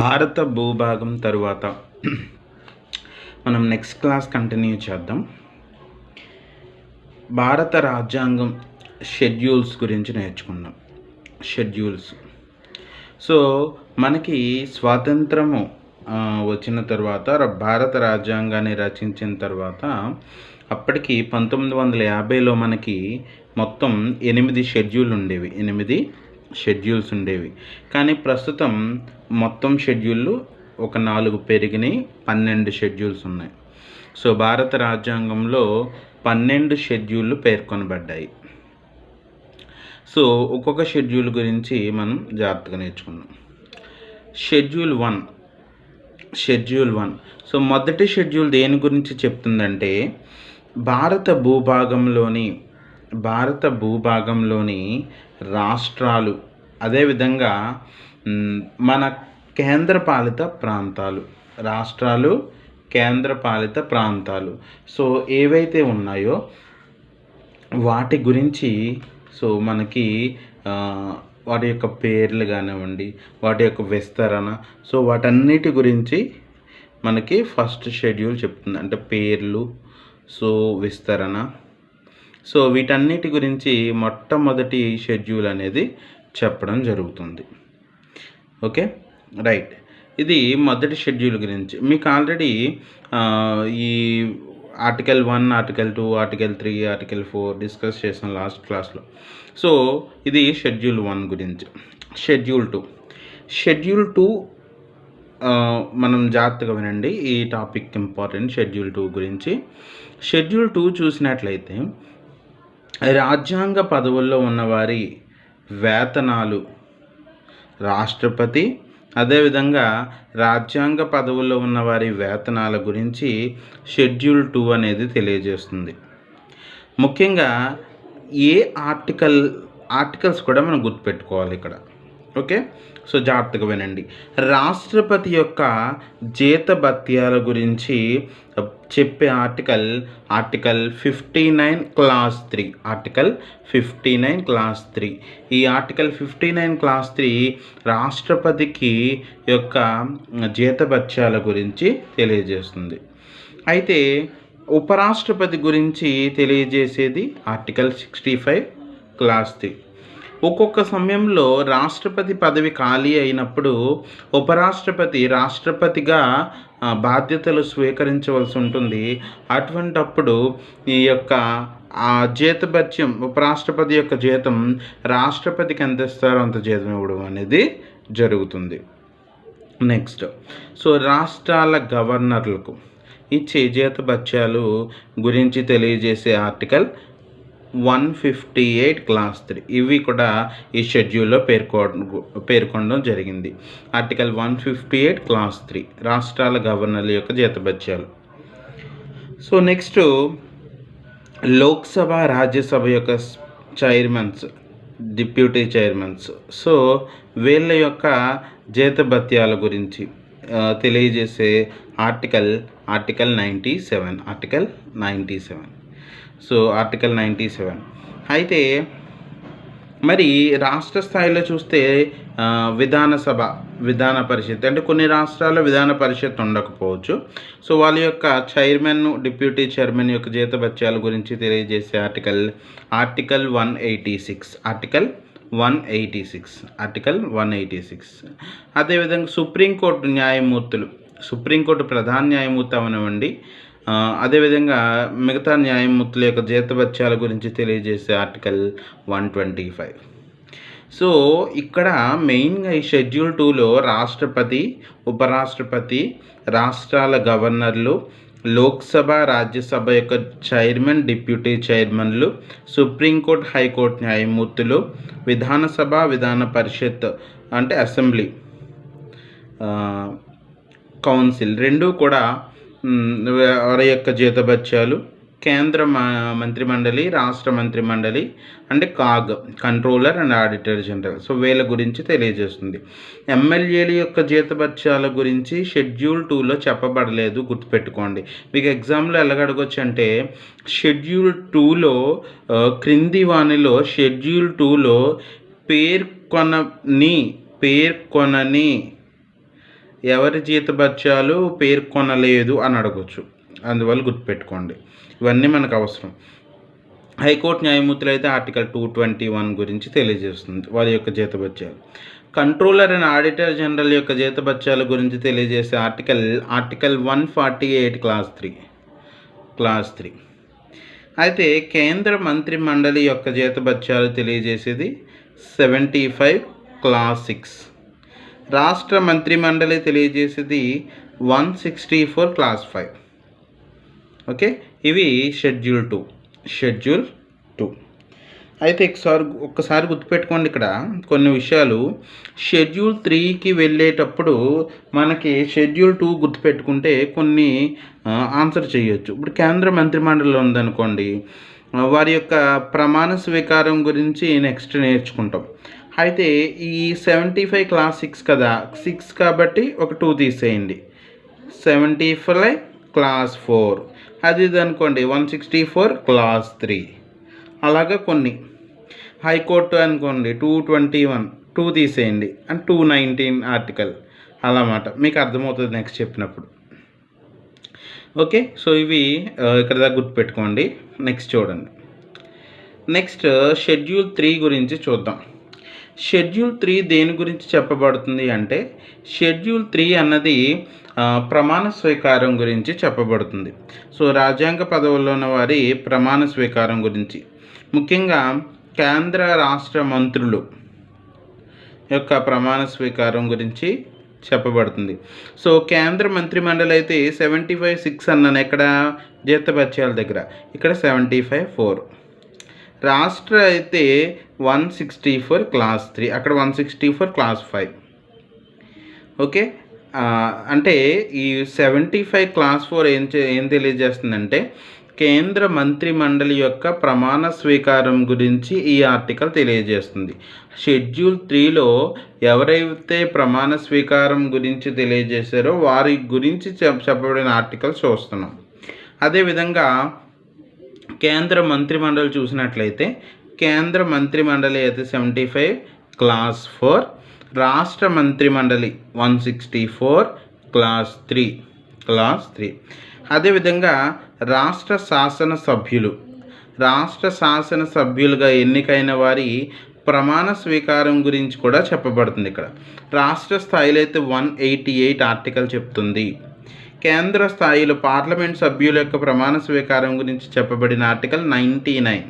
భారత భూభాగం తరువాత మనం నెక్స్ట్ క్లాస్ కంటిన్యూ చేద్దాం. భారత రాజ్యాంగం షెడ్యూల్స్ గురించి నేర్చుకుందాం. షెడ్యూల్స్. సో మనకి స్వాతంత్రము వచ్చిన తర్వాత భారత రాజ్యాంగాన్ని రచించిన తర్వాత అప్పటికి 1950లో మనకి మొత్తం 8 షెడ్యూల్ ఉండేవి. 8 షెడ్యూల్స్ ఉండేవి. కానీ ప్రస్తుతం మొత్తం షెడ్యూళ్ళు ఒక 4 పెరిగినాయి, 12 షెడ్యూల్స్ ఉన్నాయి. సో భారత రాజ్యాంగంలో 12 షెడ్యూళ్ళు పేర్కొనబడ్డాయి. సో ఒక్కొక్క షెడ్యూల్ గురించి మనం జాగ్రత్తగా నేర్చుకుందాం. షెడ్యూల్ 1. సో మొదటి షెడ్యూల్ దేని గురించి చెప్తుందంటే భారత భూభాగంలోని రాష్ట్రాలు, అదేవిధంగా మన కేంద్రపాలిత ప్రాంతాలు సో ఏవైతే ఉన్నాయో వాటి గురించి, సో మనకి వాటి యొక్క పేర్లు కానివ్వండి, వాటి యొక్క విస్తరణ, సో వాటన్నిటి గురించి మనకి ఫస్ట్ షెడ్యూల్ చెప్తుంది. అంటే పేర్లు, సో విస్తరణ, సో వీటన్నిటి గురించి మొట్టమొదటి షెడ్యూల్ అనేది చెప్పడం జరుగుతుంది. Okay, right. ఇది మొదటి షెడ్యూల్ గురించి మీకు ఆల్రెడీ ఈ article 1, article 2, article 3, article 4 discuss చేసాం లాస్ట్ క్లాస్లో. సో ఇది షెడ్యూల్ 1 గురించి. షెడ్యూల్ 2 మనం జాగ్రత్తగా వినండి, ఈ టాపిక్ ఇంపార్టెంట్. షెడ్యూల్ 2 గురించి. షెడ్యూల్ 2 చూసినట్లయితే రాజ్యాంగ పదవుల్లో ఉన్నవారి వేతనాలు, రాష్ట్రపతి, అదేవిధంగా రాజ్యాంగ పదవుల్లో ఉన్నవారి వేతనాల గురించి షెడ్యూల్ 2 అనేది తెలియజేస్తుంది. ముఖ్యంగా ఏ ఆర్టికల్స్ కూడా మనం గుర్తుపెట్టుకోవాలి ఇక్కడ. ఓకే, సో జాగ్రత్తగా వినండి. రాష్ట్రపతి యొక్క జీతభత్యాల గురించి చెప్పే ఆర్టికల్ 59 క్లాస్ 3. Article 59 class 3. ఈ ఆర్టికల్ 59 క్లాస్ 3 రాష్ట్రపతికి యొక్క జీతభత్యాల గురించి తెలియజేస్తుంది. అయితే ఉపరాష్ట్రపతి గురించి తెలియజేసేది ఆర్టికల్ 65 క్లాస్ 3. ఒక్కొక్క సమయంలో రాష్ట్రపతి పదవి ఖాళీ అయినప్పుడు ఉపరాష్ట్రపతి రాష్ట్రపతిగా బాధ్యతలు స్వీకరించవలసి ఉంటుంది. అటువంటప్పుడు ఈ యొక్క జీతభత్యం, ఉపరాష్ట్రపతి యొక్క జీతం రాష్ట్రపతికి ఎంత ఇస్తారో అంత జీతం ఇవ్వడం అనేది జరుగుతుంది. నెక్స్ట్, సో రాష్ట్రాల గవర్నర్లకు ఇచ్చే జీతభత్యాలు గురించి తెలియజేసే ఆర్టికల్ 158 క్లాస్ 3. ఇవి కూడా ఈ షెడ్యూల్లో పేర్కొనడం జరిగింది. ఆర్టికల్ 158 క్లాస్ 3 రాష్ట్రాల గవర్నర్ల యొక్క జీతభత్యాలు. సో నెక్స్ట్, లోక్సభ, రాజ్యసభ యొక్క చైర్మన్స్, డిప్యూటీ చైర్మన్స్, సో వీళ్ళ యొక్క జీతభత్యాల గురించి తెలియజేసే ఆర్టికల్ 97. So article 97. అయితే మరి రాష్ట్ర స్థాయిలో చూస్తే విధాన పరిషత్, అంటే కొన్ని రాష్ట్రాల్లో విధాన పరిషత్ ఉండకపోవచ్చు. సో వాళ్ళ యొక్క చైర్మన్, డిప్యూటీ చైర్మన్ యొక్క జీతభత్యాల గురించి తెలియజేసే ఆర్టికల్ 186. ఆర్టికల్ 186. అదేవిధంగా సుప్రీంకోర్టు ప్రధాన న్యాయమూర్తి అవనివ్వండి, అదేవిధంగా మిగతా న్యాయమూర్తుల యొక్క జీతభత్యాల గురించి తెలియజేసే ఆర్టికల్ 125. సో ఇక్కడ మెయిన్గా ఈ షెడ్యూల్ 2లో రాష్ట్రపతి, ఉపరాష్ట్రపతి, రాష్ట్రాల గవర్నర్లు, లోక్సభ, రాజ్యసభ యొక్క చైర్మన్, డిప్యూటీ చైర్మన్లు, సుప్రీంకోర్టు, హైకోర్టు న్యాయమూర్తులు, విధానసభ, విధాన పరిషత్ అంటే అసెంబ్లీ, కౌన్సిల్ రెండూ కూడా వారి యొక్క జీతభత్యాలు, కేంద్ర మంత్రిమండలి, రాష్ట్ర మంత్రిమండలి అంటే controller and auditor general, so వీళ్ళ గురించి తెలియజేస్తుంది. ఎమ్మెల్యేల యొక్క జీతభత్యాల గురించి షెడ్యూల్ 2లో చెప్పబడలేదు, గుర్తుపెట్టుకోండి. మీకు ఎగ్జామ్లో ఎలాగడగొచ్చు అంటే షెడ్యూల్ 2లో క్రింది వానిలో షెడ్యూల్ 2లో పేర్కొనని ఎవరి జీతభత్యాలు పేర్కొనలేదు అని అడగవచ్చు. అందువల్ల గుర్తుపెట్టుకోండి, ఇవన్నీ మనకు అవసరం. హైకోర్టు న్యాయమూర్తులు అయితే ఆర్టికల్ 221 గురించి తెలియజేస్తుంది వారి యొక్క జీతభత్యాలు. కంట్రోలర్ అండ్ ఆడిటర్ జనరల్ యొక్క జీతభత్యాల గురించి తెలియజేసే ఆర్టికల్ 148 క్లాస్ 3. అయితే కేంద్ర మంత్రి మండలి యొక్క జీతభత్యాలు తెలియజేసేది 75 క్లాస్ 6. రాష్ట్ర మంత్రి మండలి తెలియజేసేది 164 క్లాస్ 5. ఓకే, ఇవి షెడ్యూల్ 2. అయితే ఒక్కసారి గుర్తుపెట్టుకోండి, ఇక్కడ కొన్ని విషయాలు. షెడ్యూల్ 3కి వెళ్ళేటప్పుడు మనకి షెడ్యూల్ 2 గుర్తుపెట్టుకుంటే కొన్ని ఆన్సర్ చేయొచ్చు. ఇప్పుడు కేంద్ర మంత్రిమండలిలో ఉందనుకోండి, వారి యొక్క ప్రమాణ స్వీకారం గురించి నెక్స్ట్ నేర్చుకుంటాం. అయితే ఈ 75 క్లాస్ 6 కదా, 6 కాబట్టి ఒక 2 తీసేయండి. 75 క్లాస్ 4, అది ఇది అనుకోండి 164 క్లాస్ 3. అలాగా కొన్ని. హైకోర్టు అనుకోండి 221, 2 తీసేయండి అండ్ 219 ఆర్టికల్ అలామాట. మీకు అర్థమవుతుంది నెక్స్ట్ చెప్పినప్పుడు. ఓకే, సో ఇవి ఇక్కడ దాకా గుర్తుపెట్టుకోండి. నెక్స్ట్ చూడండి. నెక్స్ట్ షెడ్యూల్ 3 గురించి చూద్దాం. షెడ్యూల్ 3 దేని గురించి చెప్పబడుతుంది అంటే, షెడ్యూల్ 3 అన్నది ప్రమాణ స్వీకారం గురించి చెప్పబడుతుంది. సో రాజ్యాంగ పదవుల్లో ఉన్న వారి ప్రమాణ స్వీకారం గురించి, ముఖ్యంగా కేంద్ర రాష్ట్ర మంత్రులు యొక్క ప్రమాణ స్వీకారం గురించి చెప్పబడుతుంది. సో కేంద్ర మంత్రి మండలి అయితే 75-6 అన్నాను ఎక్కడ, జీతభత్యాల దగ్గర, ఇక్కడ 75-4. రాష్ట్ర అయితే 164 క్లాస్ 3, అక్కడ 164 క్లాస్ 5. ఓకే, అంటే ఈ 75 క్లాస్ 4 ఏం తెలియజేస్తుందంటే, కేంద్ర మంత్రి మండలి యొక్క ప్రమాణ స్వీకారం గురించి ఈ ఆర్టికల్ తెలియజేస్తుంది. షెడ్యూల్ 3లో ఎవరైతే ప్రమాణ స్వీకారం గురించి తెలియజేశారో వారి గురించి చెప్పబడిన ఆర్టికల్ చూస్తున్నాం. అదేవిధంగా కేంద్ర మంత్రి మండలి చూసినట్లయితే, కేంద్ర మంత్రి మండలి అయితే 75 క్లాస్ 4, రాష్ట్ర మంత్రి మండలి 164 క్లాస్ 3. అదేవిధంగా రాష్ట్ర శాసనసభ్యులుగా ఎన్నికైన వారి ప్రమాణ స్వీకారం గురించి కూడా చెప్పబడుతుంది. ఇక్కడ రాష్ట్ర స్థాయిలో అయితే 188 ఆర్టికల్ చెప్తుంది. కేంద్ర స్థాయిలో పార్లమెంట్ సభ్యుల యొక్క ప్రమాణ స్వీకారం గురించి చెప్పబడిన ఆర్టికల్ 99,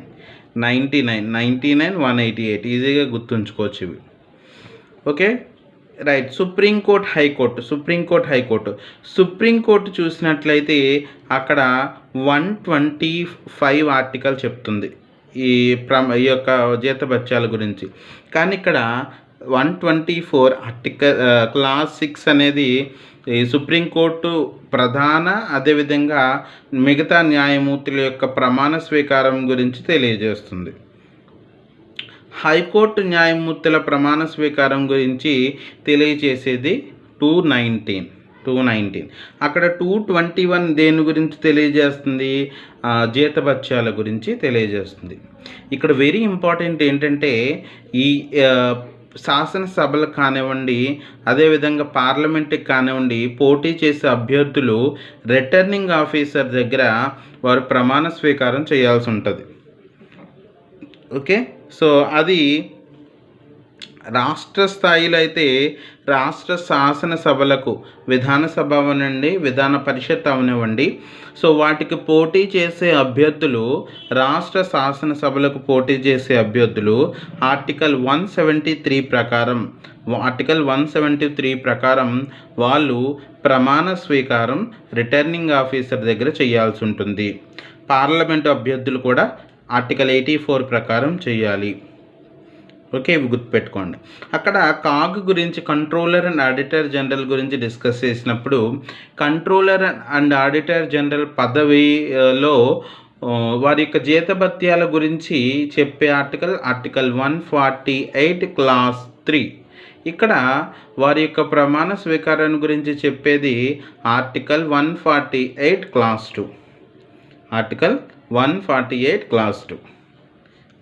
188 ఈజీగా గుర్తుంచుకోవచ్చు ఇవి. Okay, right. సుప్రీంకోర్టు చూసినట్లయితే అక్కడ 125 ఆర్టికల్ చెప్తుంది ఈ యొక్క జీతభత్యాల గురించి. కానీ ఇక్కడ 124 ఆర్టికల్ క్లాస్ 6 అనేది ఈ సుప్రీంకోర్టు ప్రధాన, అదేవిధంగా మిగతా న్యాయమూర్తుల యొక్క ప్రమాణ స్వీకారం గురించి తెలియజేస్తుంది. హైకోర్టు న్యాయమూర్తుల ప్రమాణ స్వీకారం గురించి తెలియజేసేది 219. అక్కడ 221 దేని గురించి తెలియజేస్తుంది, జీతభత్యాల గురించి తెలియజేస్తుంది. ఇక్కడ వెరీ ఇంపార్టెంట్ ఏంటంటే, ఈ శాసనసభలకు కానివ్వండి, అదేవిధంగా పార్లమెంట్కి కానివ్వండి, పోటీ చేసే అభ్యర్థులు రిటర్నింగ్ ఆఫీసర్ దగ్గర వారు ప్రమాణ స్వీకారం చేయాల్సి ఉంటుంది. ఓకే, సో అది రాష్ట్ర స్థాయిలో అయితే రాష్ట్ర శాసనసభలకు విధానసభ అవనండి, విధాన పరిషత్ అవనివ్వండి, సో వాటికి పోటీ చేసే అభ్యర్థులు, రాష్ట్ర శాసనసభలకు పోటీ చేసే అభ్యర్థులు ఆర్టికల్ 173 ప్రకారం వాళ్ళు ప్రమాణ స్వీకారం రిటర్నింగ్ ఆఫీసర్ దగ్గర చేయాల్సి ఉంటుంది. పార్లమెంటు అభ్యర్థులు కూడా ఆర్టికల్ 84 ప్రకారం చేయాలి. ఓకే, ఇవి గుర్తుపెట్టుకోండి. అక్కడ కాగ్ గురించి, కంట్రోలర్ అండ్ ఆడిటర్ జనరల్ గురించి డిస్కస్ చేసినప్పుడు, కంట్రోలర్ అండ్ ఆడిటర్ జనరల్ పదవిలో వారి యొక్క జీతభత్యాల గురించి చెప్పే ఆర్టికల్ 148 క్లాస్ 3. ఇక్కడ వారి యొక్క ప్రమాణ స్వీకారం గురించి చెప్పేది ఆర్టికల్ 148 క్లాస్ 2.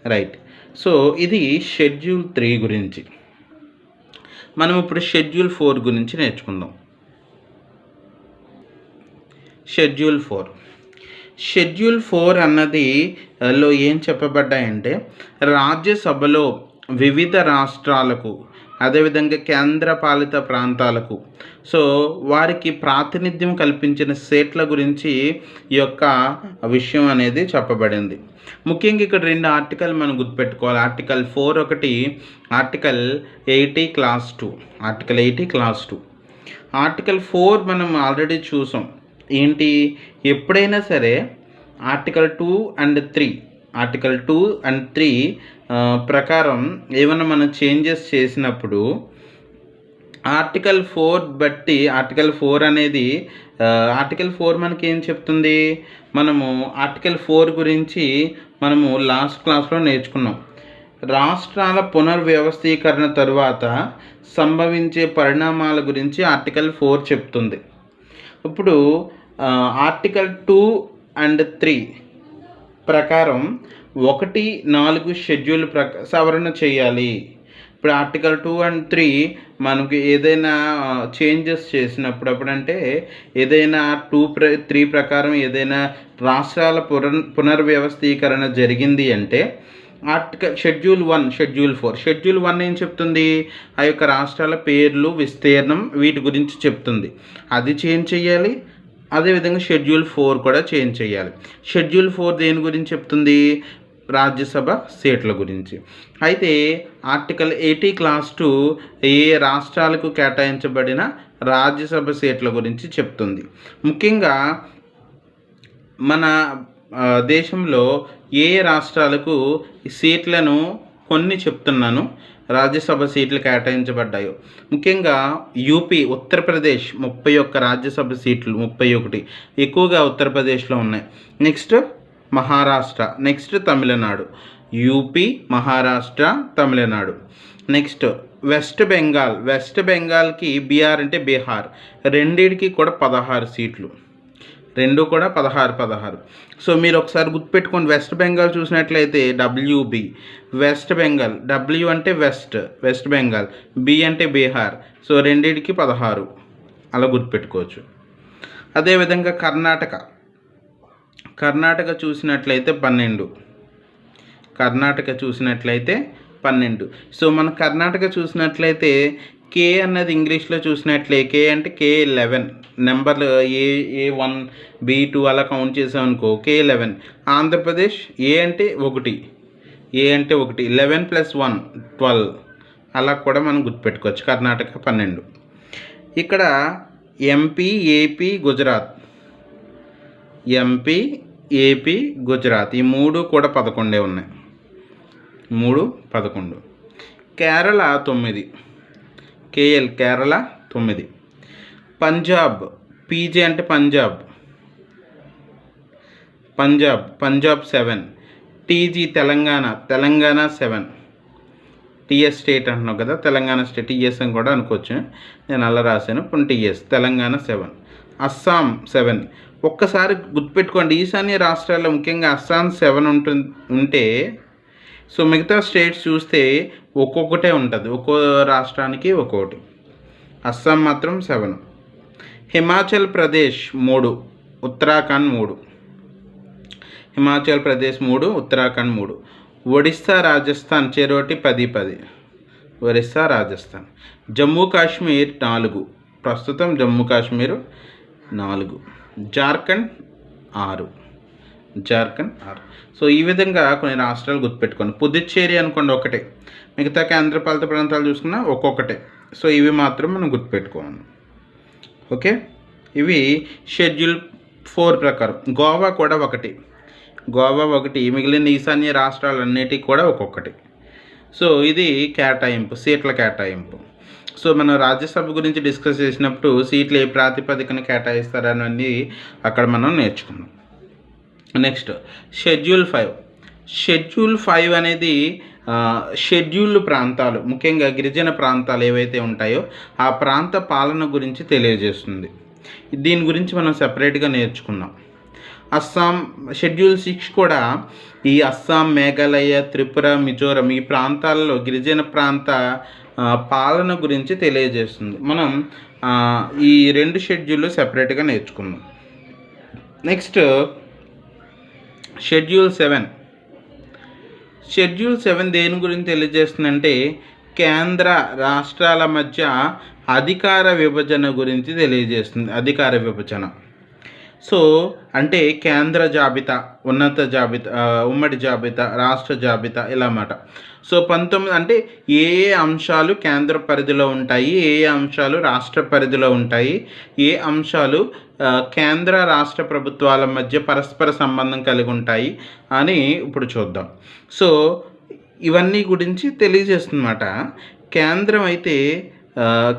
రైట్. సో ఇది షెడ్యూల్ 3 గురించి. మనం ఇప్పుడు షెడ్యూల్ 4 గురించి నేర్చుకుందాం. షెడ్యూల్ 4. షెడ్యూల్ 4 అన్నది లో ఏం చెప్పబడ్డాయంటే రాజ్యసభలో వివిధ రాష్ట్రాలకు అదేవిధంగా కేంద్ర పాలిత ప్రాంతాలకు సో వారికి ప్రాతినిధ్యం కల్పించిన సీట్ల గురించి ఈ యొక్క విషయం అనేది చెప్పబడింది. ముఖ్యంగా ఇక్కడ 2 ఆర్టికల్ మనం గుర్తుపెట్టుకోవాలి. ఆర్టికల్ 4 ఒకటి, article 80 class 2. Article 80 class 2. Article 4 మనం ఆల్రెడీ చూసాం. ఏంటి, ఎప్పుడైనా సరే ఆర్టికల్ 2 అండ్ 3 ఆర్టికల్ 2 అండ్ 3 ప్రకారం ఏమైనా మనం చేంజెస్ చేసినప్పుడు ఆర్టికల్ 4 బట్టి ఆర్టికల్ 4 అనేది ఆర్టికల్ 4 మనకి ఏం చెప్తుంది, మనము ఆర్టికల్ 4 గురించి మనము లాస్ట్ క్లాస్లో నేర్చుకున్నాం. రాష్ట్రాల పునర్వ్యవస్థీకరణ తరువాత సంభవించే పరిణామాల గురించి ఆర్టికల్ 4 చెప్తుంది. ఇప్పుడు ఆర్టికల్ 2 అండ్ 3 ప్రకారం 1-4 షెడ్యూల్ సవరణ చేయాలి. ఇప్పుడు ఆర్టికల్ 2 అండ్ 3 మనకి ఏదైనా చేంజెస్ చేసినప్పుడు అప్పుడంటే ఏదైనా 2-3 ప్రకారం ఏదైనా రాష్ట్రాల పునర్వ్యవస్థీకరణ జరిగింది అంటే షెడ్యూల్ 1, షెడ్యూల్ 4. షెడ్యూల్ 1 ఏం చెప్తుంది, ఆ యొక్క రాష్ట్రాల పేర్లు, విస్తీర్ణం వీటి గురించి చెప్తుంది. అది చేంజ్ చేయాలి. అదేవిధంగా షెడ్యూల్ 4 కూడా చేంజ్ చేయాలి. షెడ్యూల్ 4 దేని గురించి చెప్తుంది, రాజ్యసభ సీట్ల గురించి. అయితే ఆర్టికల్ 80 క్లాస్ 2 ఏ రాష్ట్రాలకు కేటాయించబడిన రాజ్యసభ సీట్ల గురించి చెప్తుంది. ముఖ్యంగా మన దేశంలో ఏ రాష్ట్రాలకు సీట్లను కొన్ని చెప్తున్నాను, రాజ్యసభ సీట్లు కేటాయించబడ్డాయో. ముఖ్యంగా యూపీ, ఉత్తరప్రదేశ్ 31 రాజ్యసభ సీట్లు, 31 ఎక్కువగా ఉత్తరప్రదేశ్లో ఉన్నాయి. Next Maharashtra, next Tamil Nadu. UP, Maharashtra, Tamil Nadu. Next West Bengal. West బెంగాల్కి బీహార్ అంటే బీహార్, రెండింటికి కూడా 16 సీట్లు, రెండు కూడా 16. సో మీరు ఒకసారి గుర్తుపెట్టుకోండి. వెస్ట్ బెంగాల్ చూసినట్లయితే డబ్ల్యూబి, వెస్ట్ బెంగాల్. డబ్ల్యూ అంటే వెస్ట్ బెంగాల్, బి అంటే బీహార్. సో రెండింటికి 16 అలా గుర్తుపెట్టుకోవచ్చు. అదేవిధంగా కర్ణాటక చూసినట్లయితే 12. కర్ణాటక చూసినట్లయితే 12. సో మన కర్ణాటక చూసినట్లయితే కే అన్నది ఇంగ్లీష్లో చూసినట్లే కే అంటే K11 నెంబర్లు A1 B2 అలా కౌంట్ చేసామనుకో K11. ఆంధ్రప్రదేశ్ ఏ అంటే 1, 11 + 1 12 అలా కూడా మనం గుర్తుపెట్టుకోవచ్చు. కర్ణాటక 12. ఇక్కడ MP, AP, Gujarat. MP, AP, Gujarat ఈ 3 కూడా 11 ఉన్నాయి. 11. కేరళ 9, కేరళ 9. పంజాబ్, పీజే అంటే Punjab 7. TG Telangana 7. TS state అంటున్నావు కదా, తెలంగాణ స్టేట్, టీఎస్ అని కూడా అనుకోవచ్చు, నేను అలా రాశాను. ఇప్పుడు టీఎస్ తెలంగాణ 7. అస్సాం 7. ఒక్కసారి గుర్తుపెట్టుకోండి, ఈశాన్య రాష్ట్రాల్లో ముఖ్యంగా అస్సాం 7 ఉంటే సో మిగతా స్టేట్స్ చూస్తే ఒక్కొక్కటే ఉంటుంది, ఒక్కో రాష్ట్రానికి ఒక్కొక్కటి. అస్సాం మాత్రం 7. హిమాచల్ ప్రదేశ్ 3, ఉత్తరాఖండ్ 3. హిమాచల్ ప్రదేశ్ 3, ఉత్తరాఖండ్ 3. ఒడిస్సా, రాజస్థాన్ చెరోటి 10. ఒరిస్సా, రాజస్థాన్. జమ్మూ కాశ్మీర్ 4, ప్రస్తుతం జమ్మూ కాశ్మీర్ 4. జార్ఖండ్ 6. సో ఈ విధంగా కొన్ని రాష్ట్రాలు గుర్తుపెట్టుకోండి. పుదుచ్చేరి అనుకోండి ఒకటే, మిగతా కేంద్రపాలిత ప్రాంతాలు చూసుకున్నా ఒక్కొక్కటే. సో ఇవి మాత్రం మనం గుర్తుపెట్టుకోవాలి. ఓకే, ఇవి షెడ్యూల్ 4 ప్రకారం. గోవా కూడా 1, మిగిలిన ఈశాన్య రాష్ట్రాలన్నిటికీ కూడా ఒక్కొక్కటి. సో ఇది సీట్ల కేటాయింపు. సో మనం రాజ్యసభ గురించి డిస్కస్ చేసినప్పుడు సీట్లు ఏ ప్రాతిపదికన కేటాయిస్తారని అక్కడ మనం నేర్చుకున్నాం. నెక్స్ట్ షెడ్యూల్ 5 అనేది షెడ్యూల్డ్ ప్రాంతాలు, ముఖ్యంగా గిరిజన ప్రాంతాలు ఏవైతే ఉంటాయో ఆ ప్రాంత పాలన గురించి తెలియజేస్తుంది. దీని గురించి మనం సెపరేట్గా నేర్చుకున్నాం. అస్సాం షెడ్యూల్ 6 కూడా ఈ అస్సాం, మేఘాలయ, త్రిపుర, మిజోరం ఈ ప్రాంతాల్లో గిరిజన ప్రాంత పాలన గురించి తెలియజేస్తుంది. మనం ఈ 2 షెడ్యూళ్ళు సెపరేట్గా నేర్చుకున్నాం. నెక్స్ట్ షెడ్యూల్ 7 దేని గురించి తెలియజేస్తుందంటే కేంద్ర రాష్ట్రాల మధ్య అధికార విభజన గురించి తెలియజేస్తుంది. అధికార విభజన సో అంటే కేంద్ర జాబితా, ఉన్నత జాబితా, ఉమ్మడి జాబితా, రాష్ట్ర జాబితా ఇలా అన్నమాట. సో 19 అంటే ఏ అంశాలు కేంద్ర పరిధిలో ఉంటాయి, ఏ అంశాలు రాష్ట్ర పరిధిలో ఉంటాయి, ఏ అంశాలు కేంద్ర రాష్ట్ర ప్రభుత్వాల మధ్య పరస్పర సంబంధం కలిగి ఉంటాయి అని ఇప్పుడు చూద్దాం. సో ఇవన్నీ గురించి తెలియజేస్తుందన్నమాట. కేంద్రం అయితే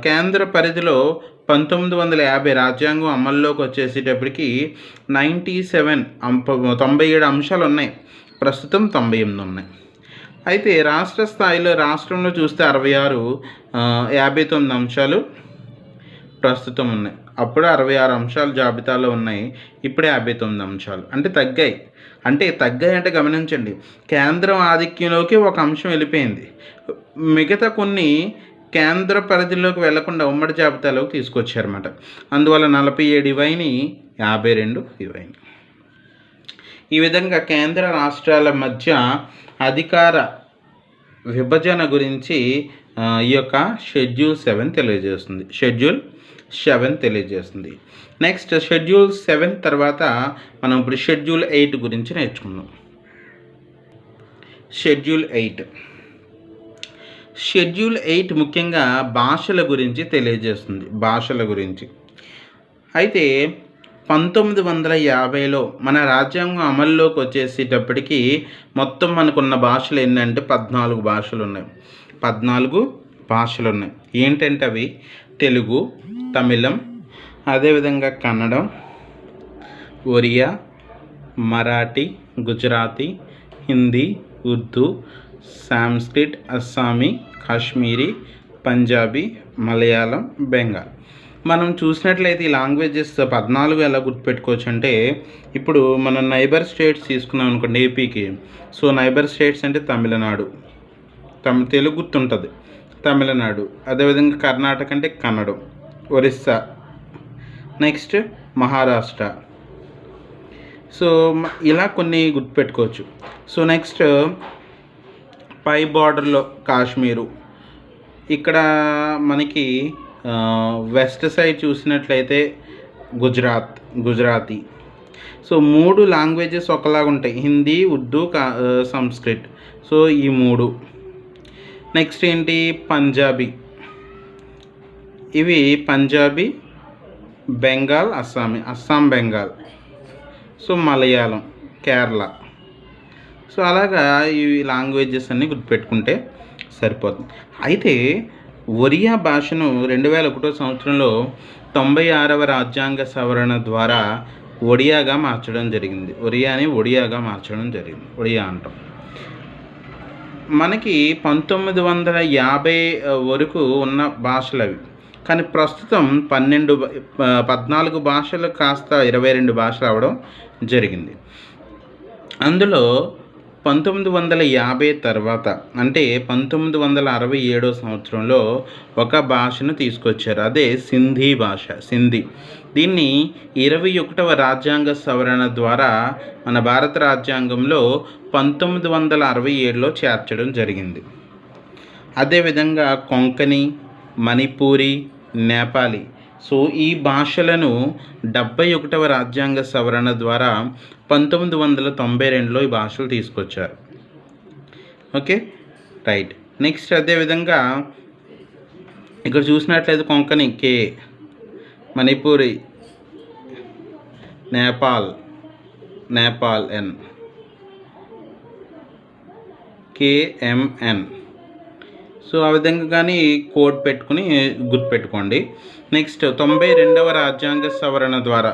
కేంద్ర పరిధిలో 1950 రాజ్యాంగం అమల్లోకి వచ్చేసేటప్పటికి 97 అంశాలు ఉన్నాయి. ప్రస్తుతం 98 ఉన్నాయి. అయితే రాష్ట్ర స్థాయిలో రాష్ట్రంలో చూస్తే 66 59 అంశాలు ప్రస్తుతం ఉన్నాయి. అప్పుడు 66 అంశాలు జాబితాలో ఉన్నాయి, ఇప్పుడే 59 అంశాలు. అంటే తగ్గాయి అంటే గమనించండి, కేంద్రం ఆధిక్యంలోకి ఒక అంశం వెళ్ళిపోయింది, మిగతా కొన్ని కేంద్ర పరిధిలోకి వెళ్లకుండా ఉమ్మడి జాబితాలోకి తీసుకొచ్చారన్నమాట. అందువల్ల 47 ఇవైని, 52 ఇవైని. ఈ విధంగా కేంద్ర రాష్ట్రాల మధ్య అధికార విభజన గురించి ఈ యొక్క షెడ్యూల్ 7 తెలియజేస్తుంది. నెక్స్ట్ షెడ్యూల్ 7 తర్వాత మనం ఇప్పుడు షెడ్యూల్ 8 గురించి నేర్చుకుందాం. షెడ్యూల్ 8 ముఖ్యంగా భాషల గురించి తెలియజేస్తుంది. అయితే 1950లో మన రాజ్యాంగం అమల్లోకి వచ్చేసేటప్పటికి మొత్తం మనకున్న భాషలు ఏంటంటే 14 భాషలు ఉన్నాయి. ఏంటంటే అవి తెలుగు, తమిళం, అదేవిధంగా కన్నడం, ఒరియా, మరాఠీ, గుజరాతీ, హిందీ, ఉర్దూ, సాంస్క్రిట్, అస్సామీ, కాశ్మీరీ, పంజాబీ, మలయాళం, బెంగాల్. మనం చూసినట్లయితే ఈ లాంగ్వేజెస్ 14 ఎలా గుర్తుపెట్టుకోవచ్చు అంటే, ఇప్పుడు మనం నైబర్ స్టేట్స్ తీసుకున్నాం అనుకోండి ఏపీకి. సో నైబర్ స్టేట్స్ అంటే తమిళనాడు, తెలుగు గుర్తుంటుంది, తమిళనాడు. అదేవిధంగా కర్ణాటక అంటే కన్నడం, ఒరిస్సా, నెక్స్ట్ మహారాష్ట్ర. సో ఇలా కొన్ని గుర్తుపెట్టుకోవచ్చు. సో నెక్స్ట్ పై బార్డర్లో కాశ్మీరు. ఇక్కడ మనకి వెస్ట్ సైడ్ చూసినట్లయితే గుజరాతీ. సో 3 లాంగ్వేజెస్ ఒకలాగా ఉంటాయి, హిందీ, ఉర్దూ, సంస్కృత్. సో ఈ 3. నెక్స్ట్ ఏంటి పంజాబీ. ఇవి పంజాబీ, బెంగాల్, అస్సాం బెంగాల్. సో మలయాళం, కేరళ. సో అలాగా ఈ లాంగ్వేజెస్ అన్నీ గుర్తుపెట్టుకుంటే సరిపోతుంది. అయితే ఒరియా భాషను 2001 సంవత్సరంలో 96వ రాజ్యాంగ సవరణ ద్వారా ఒడియాగా మార్చడం జరిగింది. ఒడియాగా మార్చడం జరిగింది. ఒడియా అంటాం. మనకి 1950 వరకు ఉన్న భాషలు అవి, కానీ ప్రస్తుతం 14 భాషలు కాస్త 22 భాషలు అవడం జరిగింది. అందులో 1950 తర్వాత అంటే 1967 సంవత్సరంలో ఒక భాషను తీసుకొచ్చారు, అదే సింధీ భాష. దీన్ని 21వ రాజ్యాంగ సవరణ ద్వారా మన భారత రాజ్యాంగంలో 1967లో చేర్చడం జరిగింది. అదేవిధంగా కొంకణి, మణిపూరి, నేపాలీ. సో ఈ భాషలను 71వ రాజ్యాంగ సవరణ ద్వారా 1992లో ఈ భాషలు తీసుకొచ్చారు. Okay right. నెక్స్ట్ అదేవిధంగా ఇక్కడ చూసినట్లయితే కొంకణి కే, మణిపూరి నేపాల్ ఎన్, KMN. సో ఆ విధంగా కానీ కోడ్ పెట్టుకుని గుర్తుపెట్టుకోండి. నెక్స్ట్ 92వ రాజ్యాంగ సవరణ ద్వారా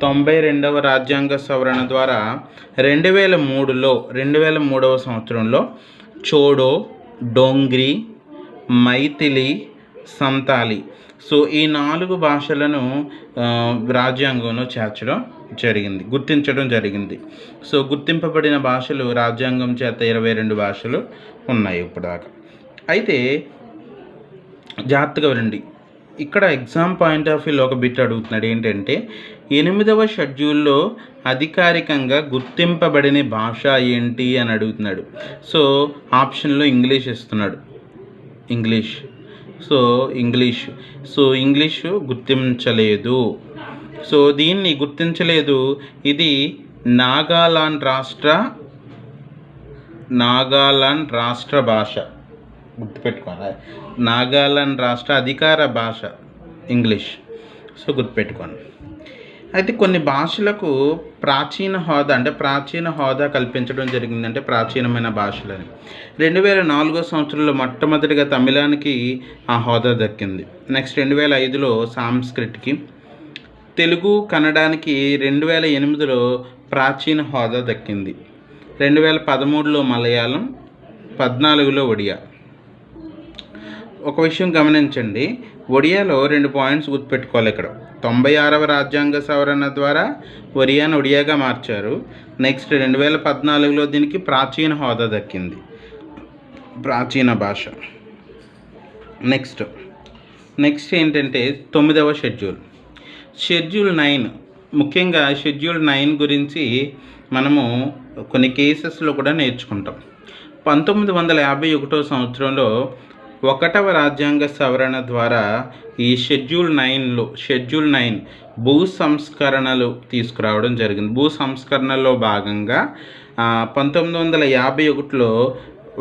2003వ సంవత్సరంలో చోడో, డోంగ్రీ, మైథిలి, సంతాలి. సో ఈ 4 భాషలను రాజ్యాంగంలో గుర్తించడం జరిగింది. సో గుర్తింపబడిన భాషలు రాజ్యాంగం చేత 22 భాషలు ఉన్నాయి ఇప్పటిదాకా. అయితే జాగ్రత్తగా వినండి, ఇక్కడ ఎగ్జామ్ పాయింట్ ఆఫ్ వ్యూలో ఒక బిట్ అడుగుతున్నాడు ఏంటంటే 8వ షెడ్యూల్లో అధికారికంగా గుర్తింపబడిన భాష ఏంటి అని అడుగుతున్నాడు. సో ఆప్షన్లో ఇంగ్లీష్ ఇస్తున్నాడు, ఇంగ్లీష్. సో ఇంగ్లీషు గుర్తించలేదు. సో దీన్ని గుర్తించలేదు. ఇది నాగాలాండ్ రాష్ట్ర భాష, గుర్తుపెట్టుకోండి. నాగాలాండ్ రాష్ట్ర అధికార భాష ఇంగ్లీష్. సో గుర్తుపెట్టుకోండి. అయితే కొన్ని భాషలకు ప్రాచీన హోదా కల్పించడం జరిగిందంటే ప్రాచీనమైన భాషలని. 2004 సంవత్సరంలో మొట్టమొదటిగా తమిళానికి ఆ హోదా దక్కింది. నెక్స్ట్ 2005లో సాంస్క్రిట్కి, తెలుగు కన్నడానికి 2008లో ప్రాచీన హోదా దక్కింది. 2013లో మలయాళం, 14లో ఒడియా. ఒక విషయం గమనించండి, ఒడియాలో 2 పాయింట్స్ గుర్తుపెట్టుకోవాలి ఇక్కడ. 96వ రాజ్యాంగ సవరణ ద్వారా ఒడియాగా మార్చారు. నెక్స్ట్ 2014లో దీనికి ప్రాచీన హోదా దక్కింది, ప్రాచీన భాష. నెక్స్ట్ ఏంటంటే 9వ షెడ్యూల్ 9. ముఖ్యంగా షెడ్యూల్ 9 గురించి మనము కొన్ని కేసెస్లో కూడా నేర్చుకుంటాం. 1951 సంవత్సరంలో 1వ రాజ్యాంగ సవరణ ద్వారా ఈ షెడ్యూల్ 9 భూ సంస్కరణలు తీసుకురావడం జరిగింది. భూ సంస్కరణలో భాగంగా 1951లో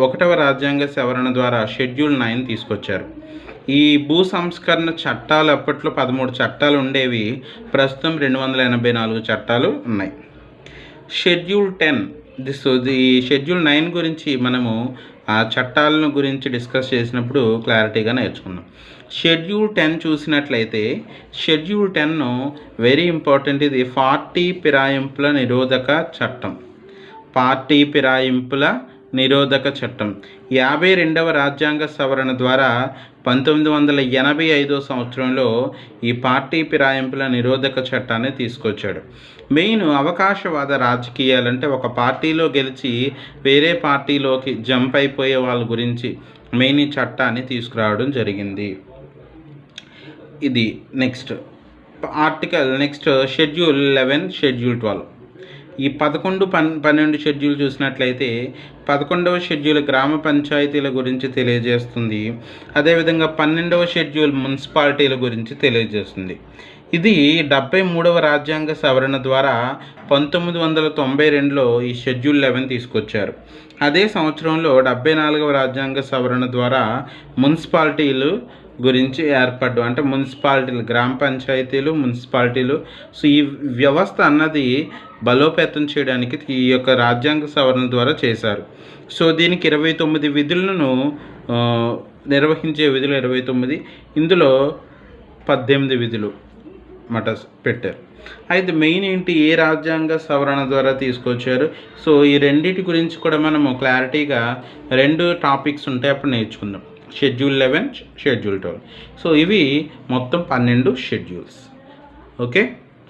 1వ రాజ్యాంగ సవరణ ద్వారా షెడ్యూల్ 9 తీసుకొచ్చారు. ఈ భూ సంస్కరణ చట్టాలు అప్పట్లో 13 చట్టాలు ఉండేవి, ప్రస్తుతం 284 చట్టాలు ఉన్నాయి. షెడ్యూల్ 10. ఈ షెడ్యూల్ 9 గురించి మనము ఆ చట్టాలను గురించి డిస్కస్ చేసినప్పుడు క్లారిటీగా నేర్చుకున్నాం. షెడ్యూల్ 10 చూసినట్లయితే షెడ్యూల్ 10 వెరీ ఇంపార్టెంట్. ఇది పార్టీ ఫిరాయింపుల నిరోధక చట్టం. 52వ రాజ్యాంగ సవరణ ద్వారా 1985 సంవత్సరంలో ఈ పార్టీ ఫిరాయింపుల నిరోధక చట్టాన్ని తీసుకొచ్చాడు. మెయిన్ అవకాశవాద రాజకీయాలంటే ఒక పార్టీలో గెలిచి వేరే పార్టీలోకి జంప్ అయిపోయే వాళ్ళ గురించి మెయిన్ ఈ చట్టాన్ని తీసుకురావడం జరిగింది. ఇది నెక్స్ట్ షెడ్యూల్ 11, షెడ్యూల్ 12. ఈ 11, 12 షెడ్యూల్ చూసినట్లయితే 11వ షెడ్యూల్ గ్రామ పంచాయతీల గురించి తెలియజేస్తుంది. అదేవిధంగా 12వ షెడ్యూల్ మున్సిపాలిటీల గురించి తెలియజేస్తుంది. ఇది 73వ రాజ్యాంగ సవరణ ద్వారా 1992లో ఈ షెడ్యూల్ 11 తీసుకొచ్చారు. అదే సంవత్సరంలో 74వ రాజ్యాంగ సవరణ ద్వారా మున్సిపాలిటీలు గురించి ఏర్పడ్డం, అంటే మున్సిపాలిటీలు, గ్రామ పంచాయతీలు, మున్సిపాలిటీలు. సో ఈ వ్యవస్థ అన్నది బలోపేతం చేయడానికి ఈ యొక్క రాజ్యాంగ సవరణ ద్వారా చేశారు. సో దీనికి 29 విధులను నిర్వహించే విధులు 29, ఇందులో 18 విధులు పెట్టారు. అయితే మెయిన్ ఏంటి, ఏ రాజ్యాంగ సవరణ ద్వారా తీసుకొచ్చారు. సో ఈ రెండింటి గురించి కూడా మనము క్లారిటీగా 2 టాపిక్స్ ఉంటాయి, అప్పుడు నేర్చుకుందాం. Schedule 11, schedule 12. సో ఇవి మొత్తం 12 షెడ్యూల్స్. Okay,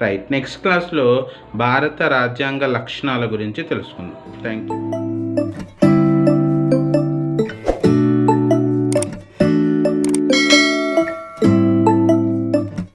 right. నెక్స్ట్ క్లాస్లో భారత రాజ్యాంగ లక్షణాల గురించి తెలుసుకుందాం. Thank you.